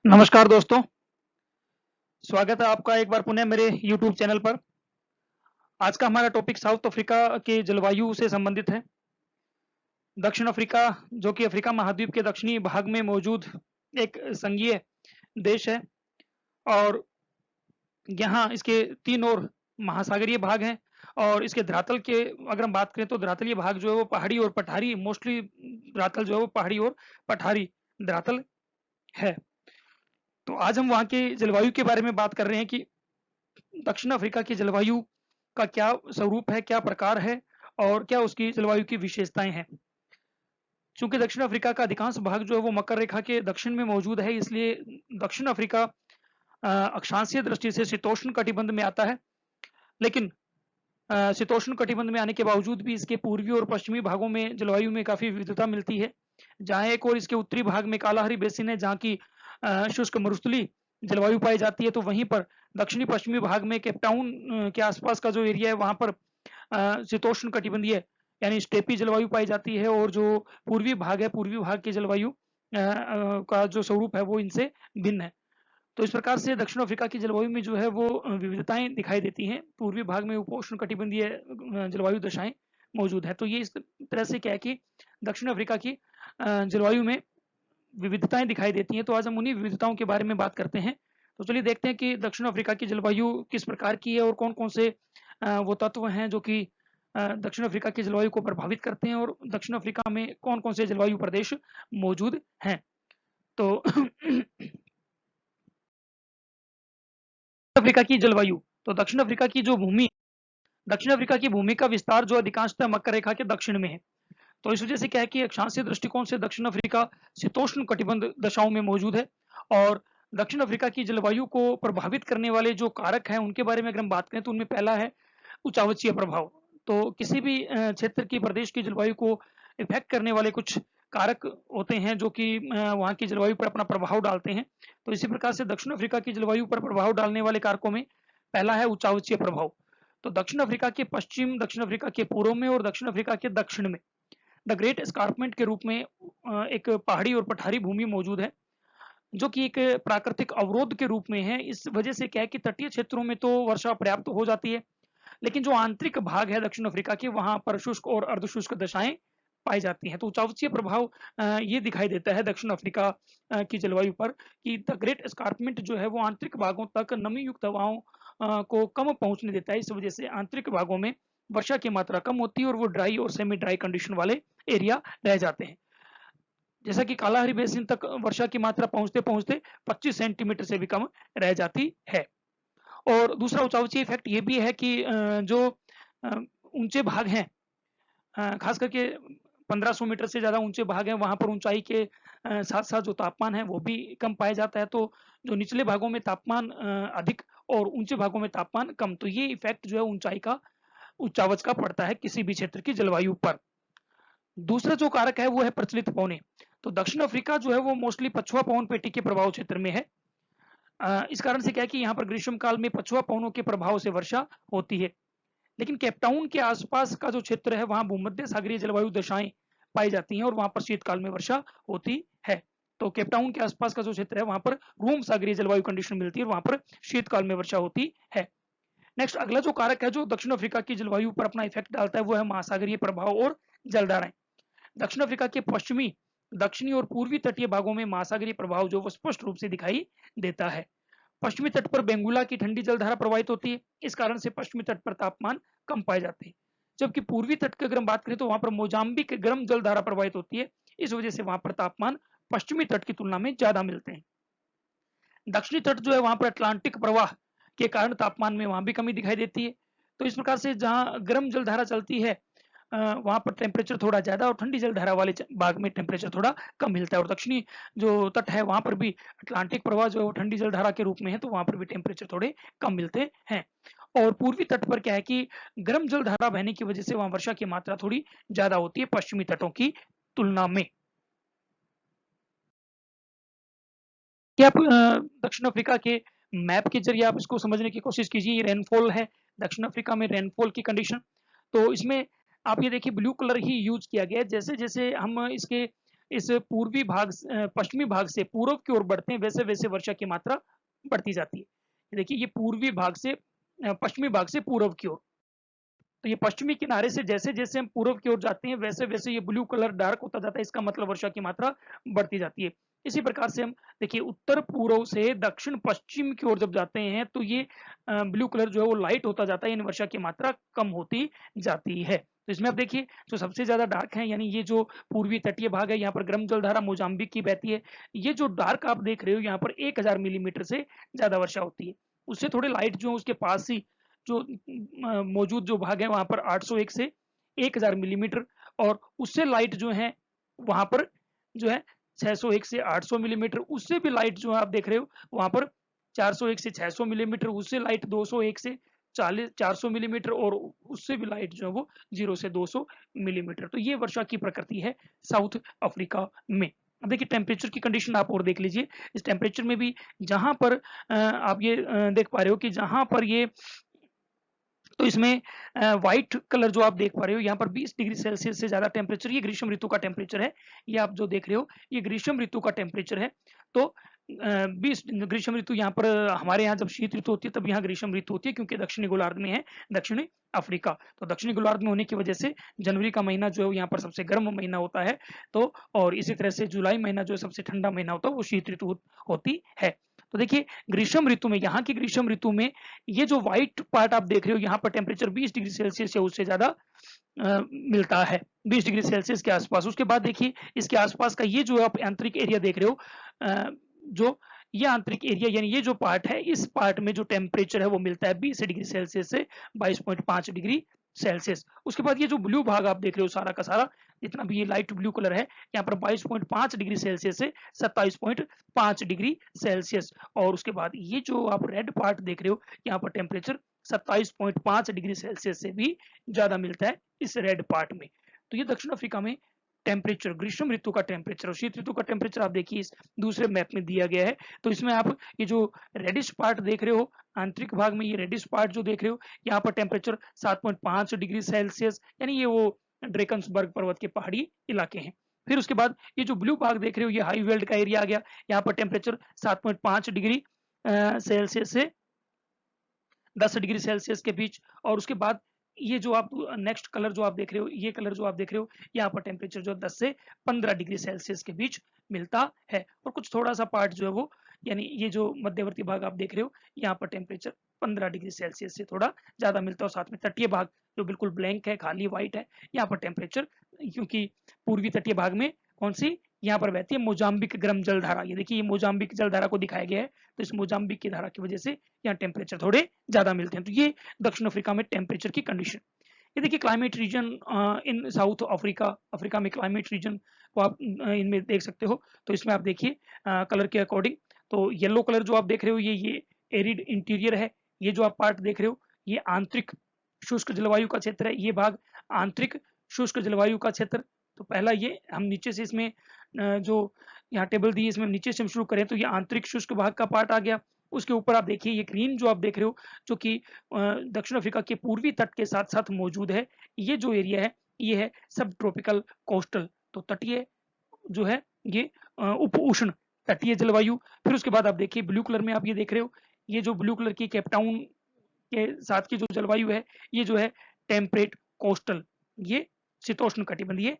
नमस्कार दोस्तों, स्वागत है आपका एक बार पुनः मेरे YouTube चैनल पर। आज का हमारा टॉपिक साउथ अफ्रीका के जलवायु से संबंधित है। दक्षिण अफ्रीका जो कि अफ्रीका महाद्वीप के दक्षिणी भाग में मौजूद एक संघीय देश है और यहाँ इसके 3 ओर महासागरीय भाग हैं और इसके धरातल के अगर हम बात करें तो धरातलीय भाग जो है वो पहाड़ी और पठारी मोस्टली धरातल जो है वो पहाड़ी और पठारी धरातल है। तो आज हम वहाँ के जलवायु के बारे में बात कर रहे हैं कि दक्षिण अफ्रीका की जलवायु का क्या स्वरूप है, क्या प्रकार है और क्या उसकी जलवायु की विशेषताएं हैं। चूंकि दक्षिण अफ्रीका का अधिकांश भाग जो है वो मकर रेखा के दक्षिण में मौजूद है, इसलिए दक्षिण अफ्रीका अक्षांशीय दृष्टि से शीतोष्ण कटिबंध में आता है। लेकिन शीतोष्ण कटिबंध में आने के बावजूद भी इसके पूर्वी और पश्चिमी भागों में जलवायु में काफी विविधता मिलती है। जहाँ एक और इसके उत्तरी भाग में कालाहारी बेसिन है, जहाँ की शुष्क मरुस्थलीय जलवायु पाई जाती है, तो वहीं पर दक्षिणी पश्चिमी भाग में केपटाउन के आसपास का जो एरिया है वहां पर शीतोष्ण कटिबंधीय यानी स्टेपी जलवायु पाई जाती है और जो पूर्वी भाग है, पूर्वी भाग की जलवायु का जो स्वरूप है वो इनसे भिन्न है। तो इस प्रकार से दक्षिण अफ्रीका की जलवायु में जो है वो विविधताएं दिखाई देती हैं। पूर्वी भाग में उपोष्ण कटिबंधीय जलवायु दशाएं मौजूद है। तो ये इस तरह से क्या है कि दक्षिण अफ्रीका की जलवायु में विविधताएं दिखाई देती हैं। तो आज हम उन्हीं विविधताओं के बारे में बात करते हैं। तो चलिए देखते हैं कि दक्षिण अफ्रीका की जलवायु किस प्रकार की है और कौन-कौन से वो तत्व हैं जो कि दक्षिण अफ्रीका की जलवायु को प्रभावित करते हैं और दक्षिण अफ्रीका में कौन-कौन से जलवायु प्रदेश मौजूद हैं। तो अफ्रीका की जलवायु, तो दक्षिण अफ्रीका की भूमि का विस्तार जो अधिकांशतः मकर रेखा के दक्षिण में है। तो इस वजह से क्या है कि अक्षांशीय दृष्टिकोण से दक्षिण अफ्रीका शीतोष्ण कटिबंध दशाओं में मौजूद है और दक्षिण अफ्रीका की जलवायु को प्रभावित करने वाले जो कारक हैं उनके बारे में अगर हम बात करें तो उनमें पहला है उच्चावचीय प्रभाव। तो किसी भी क्षेत्र की प्रदेश की जलवायु को इफेक्ट करने वाले कुछ कारक होते हैं जो कि वहाँ की जलवायु पर अपना प्रभाव डालते हैं। तो इसी प्रकार से दक्षिण अफ्रीका की जलवायु पर प्रभाव डालने वाले कारकों में पहला है उच्चावचीय प्रभाव। तो दक्षिण अफ्रीका के पश्चिम, दक्षिण अफ्रीका के पूर्व में और दक्षिण अफ्रीका के दक्षिण में द ग्रेट एस्कार्पमेंट के रूप में एक पहाड़ी और पठारी भूमि मौजूद है जो कि एक प्राकृतिक अवरोध के रूप में है। इस वजह से क्या है कि तटीय क्षेत्रों में तो वर्षा पर्याप्त हो जाती है, लेकिन जो आंतरिक भाग है दक्षिण अफ्रीका के वहां पर शुष्क और अर्धशुष्क दशाएं पाई जाती हैं। तो उच्चावचीय प्रभाव ये दिखाई देता है दक्षिण अफ्रीका की जलवायु पर कि द ग्रेट एस्कार्पमेंट जो है वो आंतरिक भागों तक नमी युक्त हवाओं को कम पहुंचने देता है। इस वजह से आंतरिक भागों में वर्षा की मात्रा कम होती है और वो ड्राई और सेमी ड्राई कंडीशन वाले एरिया रह जाते हैं। जैसा कि कालाहारी बेसिन तक वर्षा की मात्रा पहुंचते पहुंचते 25 सेंटीमीटर से भी कम रह जाती है। और दूसरा उच्चावचीय इफेक्ट ये भी है कि जो ऊंचे भाग हैं, खास करके 1500 मीटर से ज्यादा ऊंचे भाग हैं, वहां पर ऊंचाई के साथ साथ जो तापमान है वो भी कम पाया जाता है। तो जो निचले भागों में तापमान अधिक और ऊंचे भागों में तापमान कम, तो ये इफेक्ट जो है ऊंचाई का उच्चावच का पड़ता है किसी भी क्षेत्र की जलवायु पर। दूसरा जो कारक है वो है प्रचलित पवने। तो दक्षिण अफ्रीका जो है वो मोस्टली पछुआ पवन पेटी के प्रभाव क्षेत्र में है। इस कारण से क्या है कि यहाँ पर ग्रीष्म काल में पछुआ पवनों के प्रभाव से वर्षा होती है। लेकिन केपटाउन के आसपास का जो क्षेत्र है वहां भूमध्य सागरीय जलवायु दशाएं पाई जाती हैं और वहां पर शीतकाल में वर्षा होती है। तो केपटाउन के आसपास का जो क्षेत्र है वहां पर रूम सागरीय जलवायु कंडीशन मिलती है और वहां पर शीतकाल में वर्षा होती है। नेक्स्ट अगला जो कारक है जो दक्षिण अफ्रीका की जलवायु पर अपना इफेक्ट डालता है वो है महासागरीय प्रभाव और जलधाराएं। दक्षिण अफ्रीका के पश्चिमी, दक्षिणी और पूर्वी तटीय भागों में महासागरीय प्रभाव जो वो स्पष्ट रूप से दिखाई देता है। पश्चिमी तट पर बेंगुला की ठंडी जलधारा प्रवाहित होती है, इस कारण से पश्चिमी तट पर तापमान कम पाए जाते हैं। जबकि पूर्वी तट की अगर हम बात करें तो वहां पर मोजाम्बिक गर्म जलधारा प्रवाहित होती है, इस वजह से वहां पर तापमान पश्चिमी तट की तुलना में ज्यादा मिलते हैं। दक्षिणी तट जो है वहां पर अटलांटिक प्रवाह के कारण तापमान में वहां भी कमी दिखाई देती है। तो इस प्रकार से जहां गर्म जलधारा चलती है वहां पर टेम्परेचर थोड़ा ज्यादा और ठंडी जलधारा वाले भाग में टेम्परेचर थोड़ा कम मिलता है। और दक्षिणी जो तट है वहां पर भी अटलांटिक प्रवाह जो ठंडी जलधारा के रूप में है, तो वहां पर भी टेम्परेचर थोड़े कम मिलते हैं। और पूर्वी तट पर क्या है कि गर्म जलधारा बहने की वजह से वहां वर्षा की मात्रा थोड़ी ज्यादा होती है पश्चिमी तटों की तुलना में। क्या आप दक्षिण अफ्रीका के मैप के जरिए आप इसको समझने की कोशिश कीजिए। ये रेनफॉल है दक्षिण अफ्रीका में, रेनफॉल की कंडीशन। तो इसमें आप ये देखिए ब्लू कलर ही यूज किया गया है। जैसे जैसे हम इसके इस पश्चिमी भाग से पूर्व की ओर बढ़ते हैं, वैसे वैसे वर्षा की मात्रा बढ़ती जाती है। देखिए ये पूर्वी भाग से पश्चिमी भाग से पूर्व की ओर, तो ये पश्चिमी किनारे से जैसे जैसे हम पूर्व की ओर जाते हैं, वैसे वैसे ये ब्लू कलर डार्क होता जाता है, इसका मतलब वर्षा की मात्रा बढ़ती जाती है। इसी प्रकार से हम देखिए उत्तर पूर्व से दक्षिण पश्चिम की ओर जब जाते हैं, तो ये ब्लू कलर जो है वो लाइट होता जाता है, यानी वर्षा की मात्रा कम होती जाती है। तो इसमें आप देखिए जो सबसे ज्यादा डार्क है, यानी ये जो पूर्वी तटीय भाग है, यहाँ पर गर्म जलधारा मोजाम्बिक की बहती है। ये जो डार्क आप देख रहे हो, यहाँ पर 1000 मिलीमीटर से ज्यादा वर्षा होती है। उससे थोड़े लाइट जो है उसके पास ही जो मौजूद जो भाग है, वहां पर 801 से 1000 मिलीमीटर, और उससे लाइट जो है वहां पर जो है 601 से 800 मिलीमीटर, उससे भी लाइट जो है आप देख रहे हो वहां पर 401 से 600 मिलीमीटर, उससे लाइट 201 से 400 मिलीमीटर, और उससे भी लाइट जो है वो 0 से 200 मिलीमीटर। तो ये वर्षा की प्रकृति है साउथ अफ्रीका में। अब देखिए टेम्परेचर की कंडीशन आप और देख लीजिए। इस टेम्परेचर में भी जहां पर आप ये देख पा रहे हो कि जहां पर ये, तो इसमें व्हाइट कलर जो आप देख पा रहे हो, यहाँ पर 20 डिग्री सेल्सियस से ज्यादा टेम्परेचर, ये ग्रीष्म ऋतु का टेम्परेचर है। ये आप जो देख रहे हो ये ग्रीष्म ऋतु का टेम्परेचर है। तो 20 ग्रीष्म ऋतु, यहाँ पर हमारे यहाँ जब शीत ऋतु होती है तब यहाँ ग्रीष्म ऋतु होती है, क्योंकि दक्षिणी गोलार्ध में है दक्षिणी अफ्रीका। तो दक्षिणी गोलार्ध में होने की वजह से जनवरी का महीना जो है यहाँ पर सबसे गर्म महीना होता है। तो और इसी तरह से जुलाई महीना जो है सबसे ठंडा महीना होता है, वो शीत ऋतु होती है। तो देखिए ग्रीष्म ऋतु में, यहाँ की ग्रीष्म ऋतु में ये जो व्हाइट पार्ट आप देख रहे हो, यहाँ पर टेम्परेचर 20 डिग्री सेल्सियस या उससे ज्यादा मिलता है, 20 डिग्री सेल्सियस के आसपास। उसके बाद देखिए इसके आसपास का ये जो आप आंतरिक एरिया देख रहे हो, जो ये आंतरिक एरिया यानी ये जो पार्ट है, इस पार्ट में जो टेम्परेचर है वो मिलता है 20 डिग्री सेल्सियस से 22.5 डिग्री सेल्सियस। उसके बाद ये जो ब्लू भाग आप देख रहे हो सारा का सारा, जितना भी ये लाइट ब्लू कलर है, यहाँ पर 22.5 डिग्री सेल्सियस से 27.5 डिग्री सेल्सियस। और उसके बाद ये जो आप रेड पार्ट देख रहे हो, यहाँ पर टेम्परेचर 27.5 डिग्री सेल्सियस से भी ज्यादा मिलता है इस रेड पार्ट में। तो ये दक्षिण अफ्रीका में टेम्परेचर, ग्रीष्म ऋतु का टेम्परेचर और शीत ऋतु का टेम्परेचर आप देखिए इस दूसरे मैप में दिया गया है। तो इसमें आप ये जो रेडिश पार्ट देख रहे हो, आंतरिक भाग में ये रेडिश पार्ट जो देख रहे हो, यहाँ पर टेम्परेचर 7.5 डिग्री सेल्सियस, यानी ये वो ड्रेकन्सबर्ग पर्वत के पहाड़ी इलाके हैं। फिर उसके बाद ये जो ब्लू भाग देख रहे हो, ये हाई वेल्ड का एरिया आ गया। यहाँ पर टेम्परेचर 7.5 डिग्री सेल्सियस से 10 डिग्री सेल्सियस के बीच। और उसके बाद ये जो आप नेक्स्ट कलर जो आप देख रहे हो, ये कलर जो आप देख रहे हो, यहाँ पर टेम्परेचर जो 10 से 15 डिग्री सेल्सियस के बीच मिलता है। और कुछ थोड़ा सा पार्ट जो है वो, यानी ये जो मध्यवर्ती भाग आप देख रहे हो, यहाँ पर टेम्परेचर 15 डिग्री सेल्सियस से थोड़ा ज्यादा मिलता है। और साथ में तटीय भाग जो बिल्कुल ब्लैंक है, खाली व्हाइट है, यहाँ पर टेम्परेचर, क्योंकि पूर्वी तटीय भाग में कौन सी यहाँ पर बहती है मोजाम्बिक गर्म जलधारा, ये देखिए ये मोजाम्बिक जलधारा को दिखाया गया है। तो इस मोजाम्बिक की धारा की वजह से यहाँ टेम्परेचर थोड़े ज्यादा मिलते हैं। तो ये दक्षिण अफ्रीका में टेम्परेचर की कंडीशन। ये देखिए क्लाइमेट रीजन इन साउथ अफ्रीका, अफ्रीका में क्लाइमेट रीजन को आप इनमें देख सकते हो। तो इसमें आप देखिए कलर के अकॉर्डिंग, तो येलो कलर जो आप देख रहे हो, ये एरिड इंटीरियर है। ये जो आप पार्ट देख रहे हो, ये आंतरिक शुष्क जलवायु का क्षेत्र है। ये भाग आंतरिक शुष्क जलवायु का क्षेत्र। तो पहला ये हम नीचे से इसमें जो यहाँ टेबल दी है, इसमें नीचे से हम शुरू करें तो ये आंतरिक शुष्क भाग का पार्ट आ गया। उसके ऊपर आप देखिए ये ग्रीन जो आप देख रहे हो, जो कि दक्षिण अफ्रीका के पूर्वी तट के साथ साथ मौजूद है। ये जो एरिया है ये है सब ट्रॉपिकल कोस्टल, तो तटीय जो है ये उप उष्ण तटीय जलवायु। फिर उसके बाद आप देखिए ब्लू कलर में आप ये देख रहे हो, ये जो ब्लू कलर की केपटाउन के साथ की जो जलवायु है, ये जो है टेम्परेट कोस्टल, ये शीतोष्ण कटिबंधीय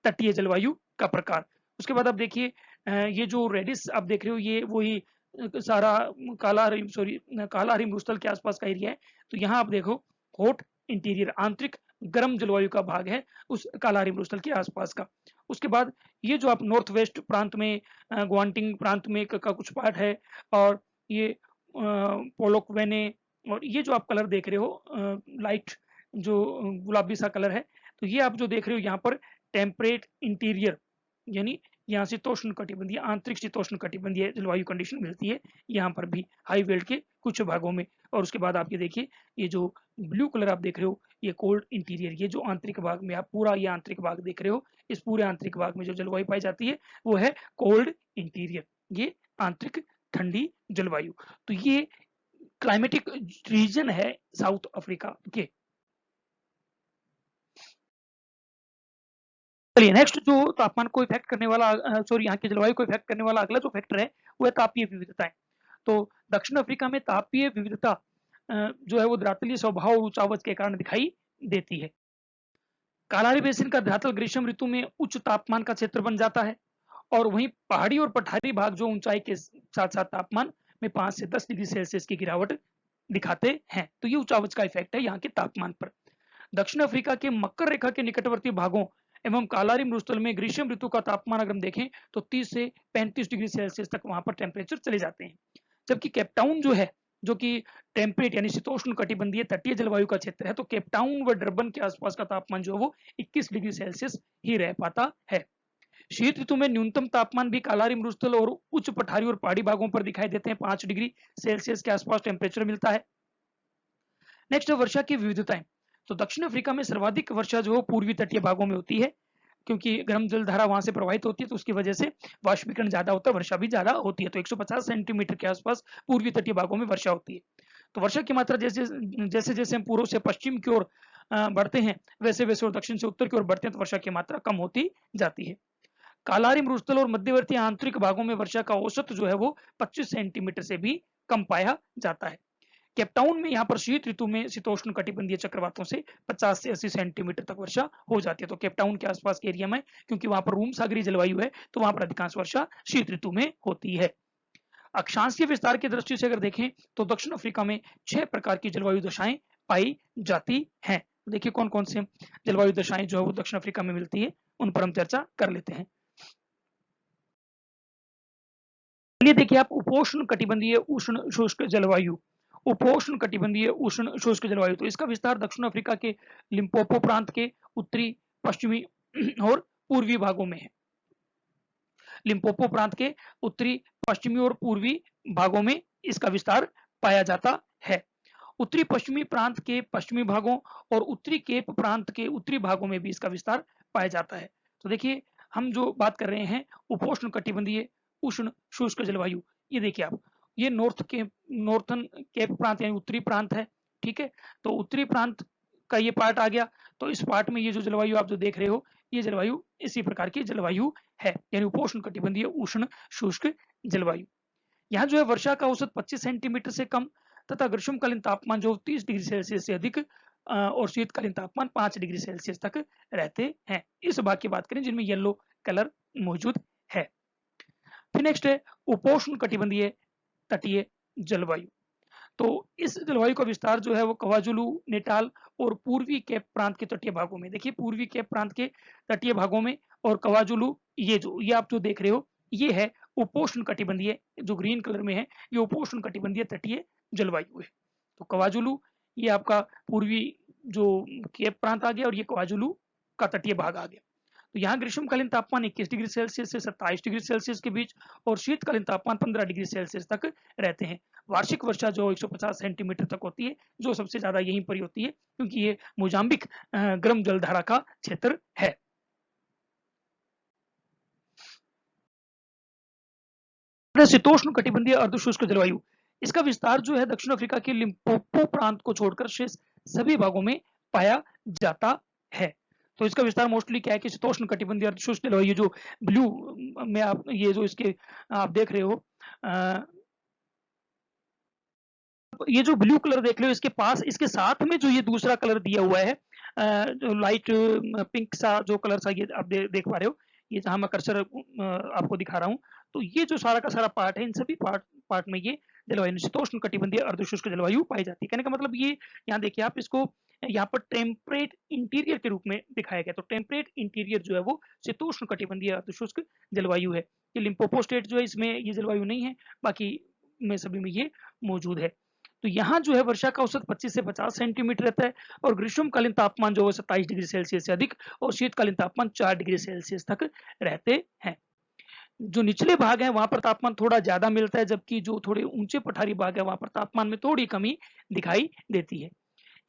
तटीय जलवायु का प्रकार। उसके बाद आप देखिए ये जो रेडिस आप देख रहे हो, ये वही सारा काला हिमस्थल के आसपास का एरिया है। तो यहाँ आप देखो हॉट इंटीरियर, आंतरिक गर्म जलवायु का भाग है उस काला हिमस्थल के आसपास का। उसके बाद ये जो आप नॉर्थ वेस्ट प्रांत में ग्वांटिंग प्रांत में का कुछ पार्ट है, और ये पोलोक वेने, और ये जो आप कलर देख रहे हो लाइट जो गुलाबी सा कलर है, तो ये आप जो देख रहे हो यहाँ पर टेम्परेट इंटीरियर, यानी यहाँ शीतोष्ण कटिबंधीय, आंतरिक शीतोष्ण कटिबंधीय जलवायु कंडीशन मिलती है यहाँ पर भी हाई वेल्ट के कुछ भागों में। और उसके बाद आप ये देखिए ये जो ब्लू कलर आप देख रहे हो, ये कोल्ड इंटीरियर, ये जो आंतरिक भाग में आप पूरा ये आंतरिक भाग देख रहे हो, इस पूरे आंतरिक भाग में जो जलवायु पाई जाती है वो है कोल्ड इंटीरियर, ये आंतरिक ठंडी जलवायु। तो ये क्लाइमेटिक रीजन है साउथ अफ्रीका के। चलिए नेक्स्ट जो तापमान को इफेक्ट करने वाला सॉरी यहाँ की जलवायु को इफेक्ट करने वाला अगला जो फैक्टर है वो है तापीय विविधताएं। तो दक्षिण अफ्रीका में तापीय विविधता जो है वो धरातलीय स्वभाव और ऊंचावच के कारण दिखाई देती है। कालारी बेसिन का धरातल ग्रीष्म ऋतु में उच्च तापमान का क्षेत्र बन जाता है और वहीं पहाड़ी और पठारी भाग जो ऊंचाई के साथ साथ तापमान में 5 से 10 डिग्री सेल्सियस की गिरावट दिखाते हैं। तो ये ऊंचावच का इफेक्ट है यहाँ के तापमान पर। दक्षिण अफ्रीका के मकर रेखा के निकटवर्ती भागों एवं कालारी मरुस्थल में ग्रीष्म ऋतु का तापमान अगर हम देखें तो 30 से 35 डिग्री सेल्सियस तक वहां पर टेम्परेचर चले जाते हैं। जबकि केपटाउन जो है, जो कि टेम्परेट यानी शीतोष्ण कटिबंधीय तटीय जलवायु का क्षेत्र है, तो केपटाउन व डरबन के आसपास का तापमान जो है वो 21 डिग्री सेल्सियस ही रह पाता है। शीत ऋतु में न्यूनतम तापमान भी कालारी मरुस्थल और उच्च पठारी और पहाड़ी भागों पर दिखाई देते हैं, 5 डिग्री सेल्सियस के आसपास टेम्परेचर मिलता है। नेक्स्ट है वर्षा की विविधताएं। तो दक्षिण अफ्रीका में सर्वाधिक वर्षा जो पूर्वी तटीय भागों में होती है, क्योंकि गर्म जल धारा वहां से प्रवाहित होती है, तो उसकी वजह से वाष्पीकरण ज्यादा होता है, वर्षा भी ज्यादा होती है। तो 150 सेंटीमीटर के आसपास पूर्वी तटीय भागों में वर्षा होती है। तो वर्षा की मात्रा जैसे जैसे जैसे हम पूर्व से पश्चिम की ओर बढ़ते हैं, वैसे वैसे और दक्षिण से उत्तर की ओर बढ़ते हैं, तो वर्षा की मात्रा कम होती जाती है। कालारी मरुस्थल और मध्यवर्ती आंतरिक भागों में वर्षा का औसत जो है वो 25 सेंटीमीटर से भी कम पाया जाता है। केपटाउन में यहाँ पर शीत ऋतु में शीतोष्ण कटिबंधीय चक्रवातों से 50 से 80 सेंटीमीटर तक वर्षा हो जाती है। तो केपटाउन के आसपास के एरिया में, क्योंकि वहां पर रूम सागरीय जलवायु है, तो वहां पर अधिकांश वर्षा शीत ऋतु में होती है। अक्षांशीय विस्तार की दृष्टि से अगर देखें तो दक्षिण अफ्रीका में 6 प्रकार की जलवायु दशाएं पाई जाती हैं। देखिए कौन कौन से जलवायु दशाएं जो है वो दक्षिण अफ्रीका में मिलती है, उन पर हम चर्चा कर लेते हैं। चलिए देखिए आप, उपोष्ण कटिबंधीय उष्ण शुष्क जलवायु, उपोष्ण कटिबंधीय उष्ण शुष्क जलवायु, तो इसका विस्तार दक्षिण अफ्रीका के लिम्पोपो प्रांत के उत्तरी पश्चिमी और पूर्वी भागों में है। लिम्पोपो प्रांत के उत्तरी पश्चिमी और पूर्वी भागों में इसका विस्तार पाया जाता है। उत्तरी पश्चिमी प्रांत के पश्चिमी भागों और उत्तरी केप प्रांत के उत्तरी भागों में भी इसका विस्तार पाया जाता है। तो देखिए हम जो बात कर रहे हैं उपोष्ण कटिबंधीय उष्ण शुष्क जलवायु, ये देखिए आप, ये नॉर्थन केप प्रांत यानी उत्तरी प्रांत है, ठीक है। तो उत्तरी प्रांत का ये पार्ट आ गया। तो इस पार्ट में ये जो जलवायु आप जो देख रहे हो, ये जलवायु इसी प्रकार की जलवायु है, यानी उपोष्ण कटिबंधीय उष्ण शुष्क जलवायु। यहाँ जो है वर्षा का औसत 25 सेंटीमीटर से कम तथा ग्रीष्मकालीन तापमान जो 30 डिग्री सेल्सियस से अधिक और शीतकालीन तापमान 5 डिग्री सेल्सियस तक रहते हैं। इस भाग की बात करें जिनमें येलो कलर मौजूद है। फिर नेक्स्ट है उपोष्ण कटिबंधीय तटीय जलवायु। तो इस जलवायु का विस्तार जो है वो क्वाजुलू नेटाल और पूर्वी केप प्रांत के तटीय भागों में, देखिए पूर्वी केप प्रांत के तटीय भागों में और क्वाजुलू, ये आप जो देख रहे हो ये है उपोष्ण कटिबंधीय, जो ग्रीन कलर में है ये उपोष्ण कटिबंधीय तटीय जलवायु है। तो क्वाजुलू ये आपका पूर्वी जो केप प्रांत आ गया और ये क्वाजुलू का तटीय भाग आ गया। तो यहाँ ग्रीष्मकालीन तापमान 21 डिग्री सेल्सियस से 27 डिग्री सेल्सियस के बीच और शीतकालीन तापमान 15 डिग्री सेल्सियस तक रहते हैं। वार्षिक वर्षा जो 150 सेंटीमीटर तक होती है, जो सबसे ज्यादा यहीं पर होती है, क्योंकि ये मोजाम्बिक गर्म जलधारा का क्षेत्र है। शीतोष्ण कटिबंधीय अर्धशुष्क जलवायु, इसका विस्तार जो है दक्षिण अफ्रीका के लिम्पोपो प्रांत को छोड़कर शेष सभी भागों में पाया जाता है। तो इसका विस्तार मोस्टली क्या है कि शीतोष्ण कटिबंधीय अर्धशुष्क जलवायु, जो ब्लू में आप ये जो इसके आप देख रहे हो, ये जो ब्लू कलर देख रहे हो, इसके पास इसके साथ में जो ये दूसरा कलर दिया हुआ है, जो लाइट पिंक सा जो कलर सा ये आप देख पा रहे हो, ये जहां मैं कर्सर आपको दिखा रहा हूँ, तो ये जो सारा का सारा पार्ट है, इन सभी पार्ट में ये जलवायु शीतोष्ण कटिबंधीय अर्धशुष्क जलवायु पाई जाती है। कहने का मतलब ये, यहाँ देखिए आप इसको यहाँ पर टेम्परेट इंटीरियर के रूप में दिखाया गया। तो टेम्परेट इंटीरियर जो है वो शीतोष्ण कटिबंधीय अर्धशुष्क जलवायु है। ये लिम्पोपो स्टेट जो है इसमें ये जलवायु नहीं है, बाकी में सभी में ये मौजूद है। तो यहाँ जो है वर्षा का औसत 25 से 50 सेंटीमीटर रहता है और ग्रीष्मकालीन तापमान जो है 27 डिग्री सेल्सियस से अधिक और शीतकालीन तापमान 4 डिग्री सेल्सियस तक रहते हैं। जो निचले भाग है वहां पर तापमान थोड़ा ज्यादा मिलता है, जबकि जो थोड़े ऊंचे पठारी भाग है वहां पर तापमान में थोड़ी कमी दिखाई देती है।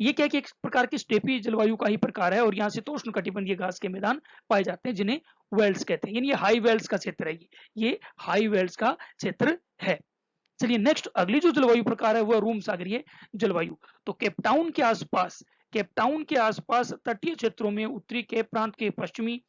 ये क्या कि एक प्रकार की स्टेपी जलवायु का ही प्रकार है और यहाँ शीतोष्ण कटिबंधीय घास के मैदान पाए जाते हैं, जिन्हें वेल्स कहते हैं, यानी ये हाई वेल्स का क्षेत्र है। ये हाई वेल्स का क्षेत्र है। चलिए नेक्स्ट अगली जो जलवायु प्रकार है वह रूम सागरीय जलवायु। तो केपटाउन के आसपास तटीय क्षेत्रों में उत्तरी केप प्रांत के पश्चिमी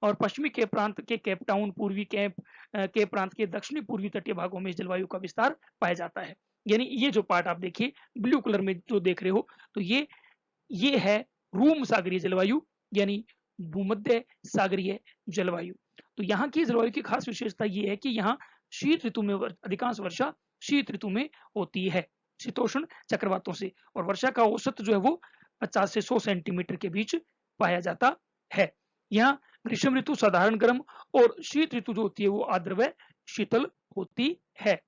और पश्चिमी केप प्रांत के केप टाउन, पूर्वी केप प्रांत के दक्षिणी पूर्वी तटीय भागों में इस जलवायु का विस्तार पाया जाता है। यानी ये जो पार्ट आप देखिए ब्लू कलर में जो देख रहे हो, तो ये है रूम सागरीय जलवायु, यानी भूमध्य सागरीय जलवायु। तो यहाँ की जलवायु की खास विशेषता ये है कि यहाँ शीत ऋतु में अधिकांश वर्षा शीत ऋतु में होती है, शीतोष्ण चक्रवातों से, और वर्षा का औसत जो है वो 50 से 100 सेंटीमीटर के बीच पाया जाता है। यहाँ ग्रीष्म ऋतु साधारण गर्म और शीत ऋतु जो होती है वो आर्द्र व शीतल होती है।